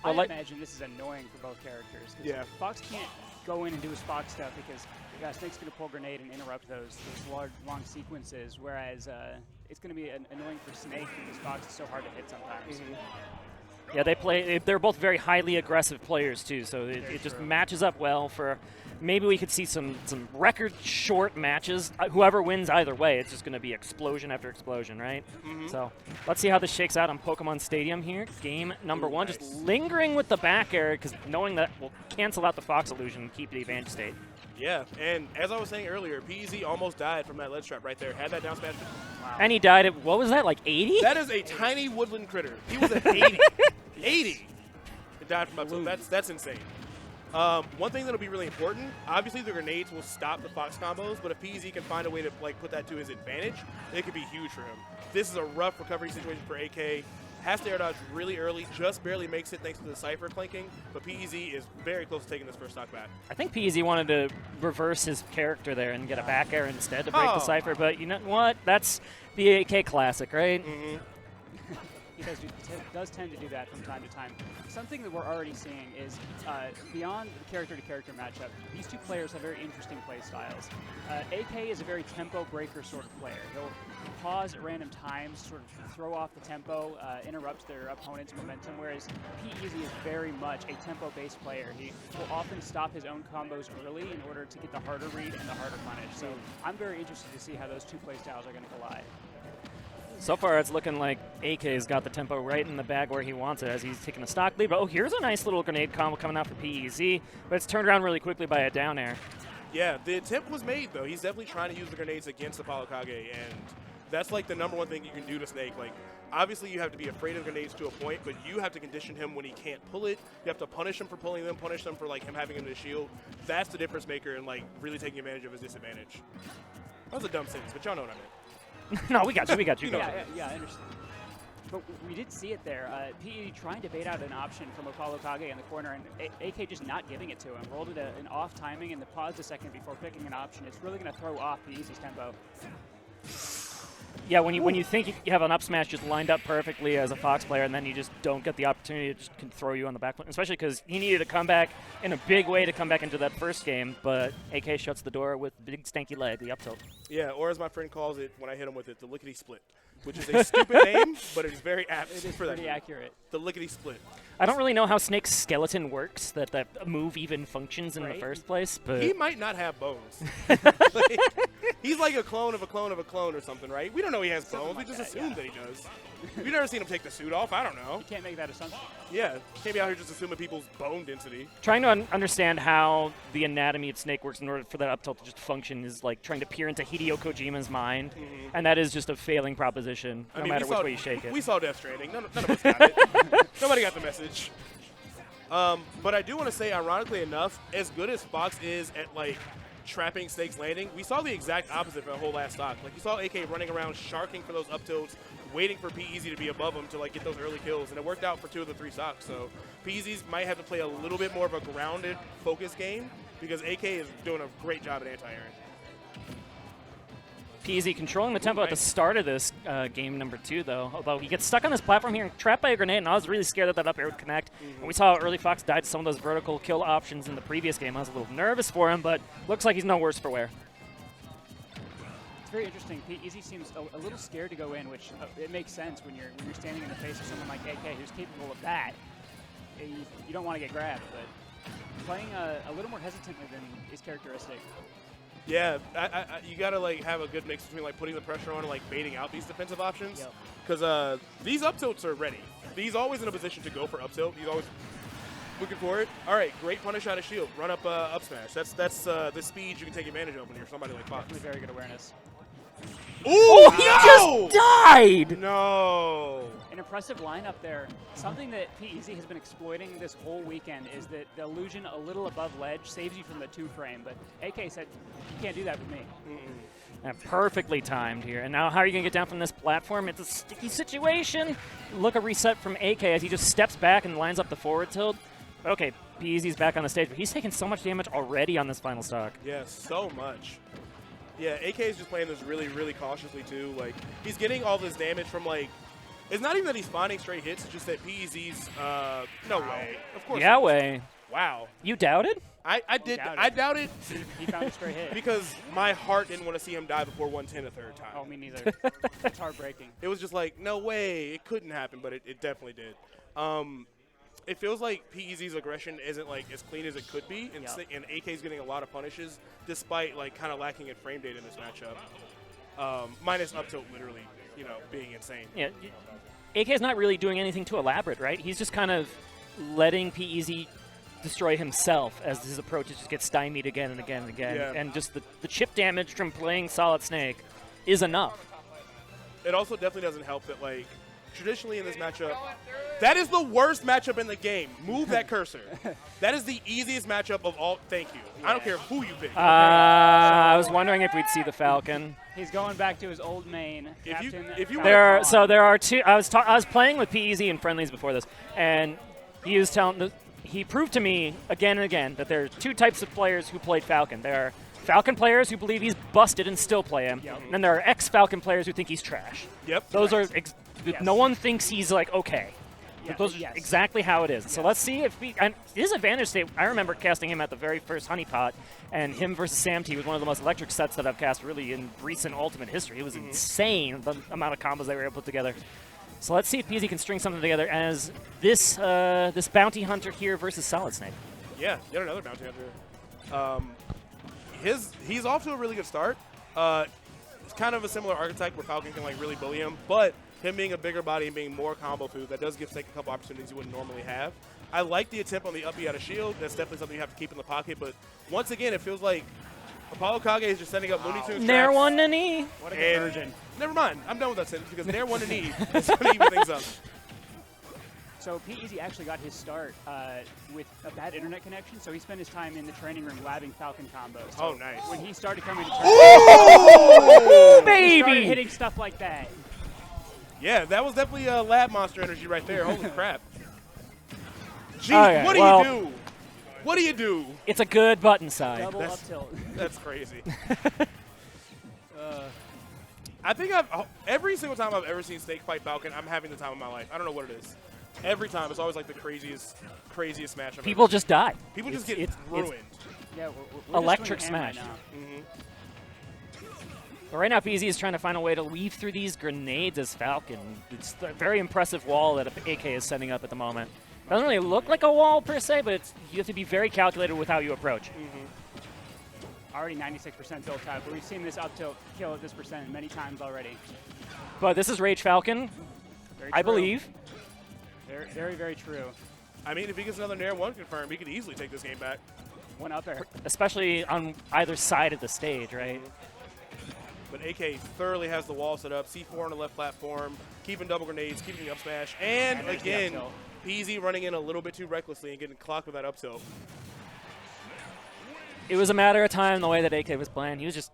I imagine this is annoying for both characters. Yeah. Fox can't go in and do his Fox stuff because Snake's going to pull grenade and interrupt those large, long sequences, whereas it's going to be annoying for Snake because Fox is so hard to hit sometimes. Yeah, they're both very highly aggressive players too, so it just matches up well for. Maybe we could see some record short matches. Whoever wins either way, it's just going to be explosion after explosion, right? So let's see how this shakes out on Pokemon Stadium here. Game number one, nice. just lingering with the back air because knowing that we'll cancel out the Fox illusion and keep the advantage state. Yeah, and as I was saying earlier, PeZ almost died from that ledge trap right there. Had that down smash. Wow. And he died at, what was that, like 80? That is a tiny woodland critter. He was at 80. 80. It died from up tilt. That's insane. One thing that'll be really important, obviously the grenades will stop the Fox combos, but if PeZ can find a way to put that to his advantage, it could be huge for him. This is a rough recovery situation for AK. Has to air dodge really early, just barely makes it thanks to the Cypher clanking, but PeZ is very close to taking this first stock back. I think PeZ wanted to reverse his character there and get a back air instead to break the Cypher, but you know what? That's the AK classic, right? He does tend to do that from time to time. Something that we're already seeing is beyond the character-to-character matchup, these two players have very interesting play styles. AK is a very tempo breaker sort of player. He'll pause at random times, sort of throw off the tempo, interrupt their opponent's momentum, whereas PeZ is very much a tempo-based player. He will often stop his own combos early in order to get the harder read and the harder punish. So I'm very interested to see how those two play styles are going to collide. So far, it's looking like AK's got the tempo right in the bag where he wants it as he's taking a stock lead. But, here's a nice little grenade combo coming out for PeZ, but it's turned around really quickly by a down air. Yeah, the attempt was made, though. He's definitely trying to use the grenades against ApolloKage, and that's, like, the number one thing you can do to Snake. Like, obviously, you have to be afraid of grenades to a point, but you have to condition him when he can't pull it. You have to punish him for pulling them, punish him for, like, him having him in the shield. That's the difference maker and, like, really taking advantage of his disadvantage. That was a dumb sentence, but y'all know what I meant. No, we got you. Yeah, I understand. But we did see it there. PeZ trying to bait out an option from ApolloKage in the corner, and AK just not giving it to him. Rolled it an off timing and then paused a second before picking an option. It's really going to throw off PeZ's tempo. Yeah, when you think you have an up smash just lined up perfectly as a Fox player, and then you just don't get the opportunity, it just can throw you on the back foot, especially because he needed to come back in a big way to come back into that first game, but AK shuts the door with big stanky leg, the up tilt. Yeah, or as my friend calls it when I hit him with it, the lickety split, which is a stupid name, but it is very apt. It is pretty accurate. The lickety split. I don't really know how Snake's skeleton works, that move even functions in the first place, but he might not have bones. He's like a clone of a clone of a clone or something, right? We don't know he has bones. We just assume that he does. We've never seen him take the suit off. I don't know. You can't make that assumption. Yeah, can't be out here just assuming people's bone density. Trying to understand how the anatomy of Snake works in order for that up tilt to just function is like trying to peer into Hideo Kojima's mind, and that is just a failing proposition, no matter which way you shake it. We saw Death Stranding. None of us got it. Nobody got the message. But I do want to say, ironically enough, as good as Fox is at, like, trapping Snake's landing, we saw the exact opposite for the whole last stock. Like, you saw AK running around, sharking for those up tilts, waiting for PeZ to be above him to, like, get those early kills, and it worked out for 2 of the 3 stocks. So PeZ might have to play a little bit more of a grounded, focused game because AK is doing a great job at anti-airing. PeZ controlling the tempo at the start of this game number 2, though. Although he gets stuck on this platform here and trapped by a grenade, and I was really scared that up air would connect. And we saw early Fox died to some of those vertical kill options in the previous game. I was a little nervous for him, but looks like he's no worse for wear. It's very interesting. PeZ seems a little scared to go in, which it makes sense when you're standing in the face of someone like AK who's capable of that. You don't want to get grabbed, but playing a little more hesitantly than is characteristic. Yeah, you got to, like, have a good mix between, like, putting the pressure on and, like, baiting out these defensive options. Because these up tilts are ready. He's always in a position to go for up tilt. He's always looking for it. All right, great punish out of shield. Run up up smash. That's the speed you can take advantage of when you're somebody like Fox. Definitely very good awareness. Ooh, he just died! No! An impressive lineup there. Something that PeZ has been exploiting this whole weekend is that the illusion a little above ledge saves you from the 2-frame, but AK said, you can't do that with me. Perfectly timed here. And now how are you going to get down from this platform? It's a sticky situation. Look, a reset from AK as he just steps back and lines up the forward tilt. Okay, PeZ's back on the stage, but he's taking so much damage already on this final stock. Yeah, so much. Yeah, AK is just playing this really, really cautiously, too. Like, he's getting all this damage from, like, It's not even that he's finding straight hits. It's just that PeZ's no way. Of course. Yeah, way. Wow. You doubted? I did. I doubted He found a straight hit. because my heart didn't want to see him die before 110 a third time. Oh, me neither. It's heartbreaking. It was just like, no way, it couldn't happen, but it definitely did. It feels like PeZ's aggression isn't like as clean as it could be, and, and AK's getting a lot of punishes despite like kind of lacking in frame data in this matchup. Minus up tilt literally, being insane. Yeah. AK is not really doing anything too elaborate, right? He's just kind of letting PeZ destroy himself as his approaches just get stymied again and again and again. Yeah. And just the chip damage from playing Solid Snake is enough. It also definitely doesn't help that, like, traditionally in this matchup, that is the worst matchup in the game. Move that cursor. That is the easiest matchup of all. Thank you. I don't care who you pick. I was wondering if we'd see the Falcon. He's going back to his old main. If you There are two. I was playing with PeZ in friendlies before this, and he proved to me again and again that there are two types of players who played Falcon. There are Falcon players who believe he's busted and still play him, and then there are ex-Falcon players who think he's trash. Yep. Those are no one thinks he's like okay. Yeah, Those are exactly how it is. So let's see if his advantage state. I remember casting him at the very first Honeypot, and him versus Sam T was one of the most electric sets that I've cast really in recent Ultimate history. It was insane the amount of combos they were able to put together. So let's see if PeZ can string something together as this this bounty hunter here versus Solid Snake. Yeah, yet another bounty hunter. He's off to a really good start. It's kind of a similar archetype where Falcon can like really bully him, but him being a bigger body and being more combo food, that does give Snake a couple opportunities you wouldn't normally have. I like the attempt on the up B out of shield. That's definitely something you have to keep in the pocket, but once again, it feels like ApolloKage is just setting up Looney Tunes Nair traps. one to knee. What a conversion. Never mind. I'm done with that sentence because Nair one to knee is going to even things up. So PeZ actually got his start with a bad internet connection, so he spent his time in the training room labbing Falcon combos. So Oh, nice. when he started coming to Oh, he started Baby! hitting stuff like that. Yeah, that was definitely a lab monster energy right there. Holy crap. Jeez, Okay, what do well- you do? What do you do? It's a good button side. Double up tilt. That's crazy. I think every single time I've ever seen Snake fight Falcon, I'm having the time of my life. I don't know what it is. Every time, it's always like the craziest match I've People ever just die. seen. People just get it's ruined. Yeah, we're just Electric doing a ham smash. right now. But right now, PeZ is trying to find a way to weave through these grenades as Falcon. It's a very impressive wall that AK is setting up at the moment. Doesn't really look like a wall per se, but you have to be very calculated with how you approach. Already 96% tilt type, but we've seen this up tilt kill at this percent many times already. But this is Rage Falcon, Very I true. believe. Very, very, very true. I mean, if he gets another Nair 1 confirmed, he could easily take this game back. One up air. Especially on either side of the stage, right? But AK thoroughly has the wall set up. C4 on the left platform, keeping double grenades, keeping the up smash, and there's the again, up tilt. PeZ running in a little bit too recklessly and getting clocked with that up tilt. It was a matter of time the way that AK was playing. He was just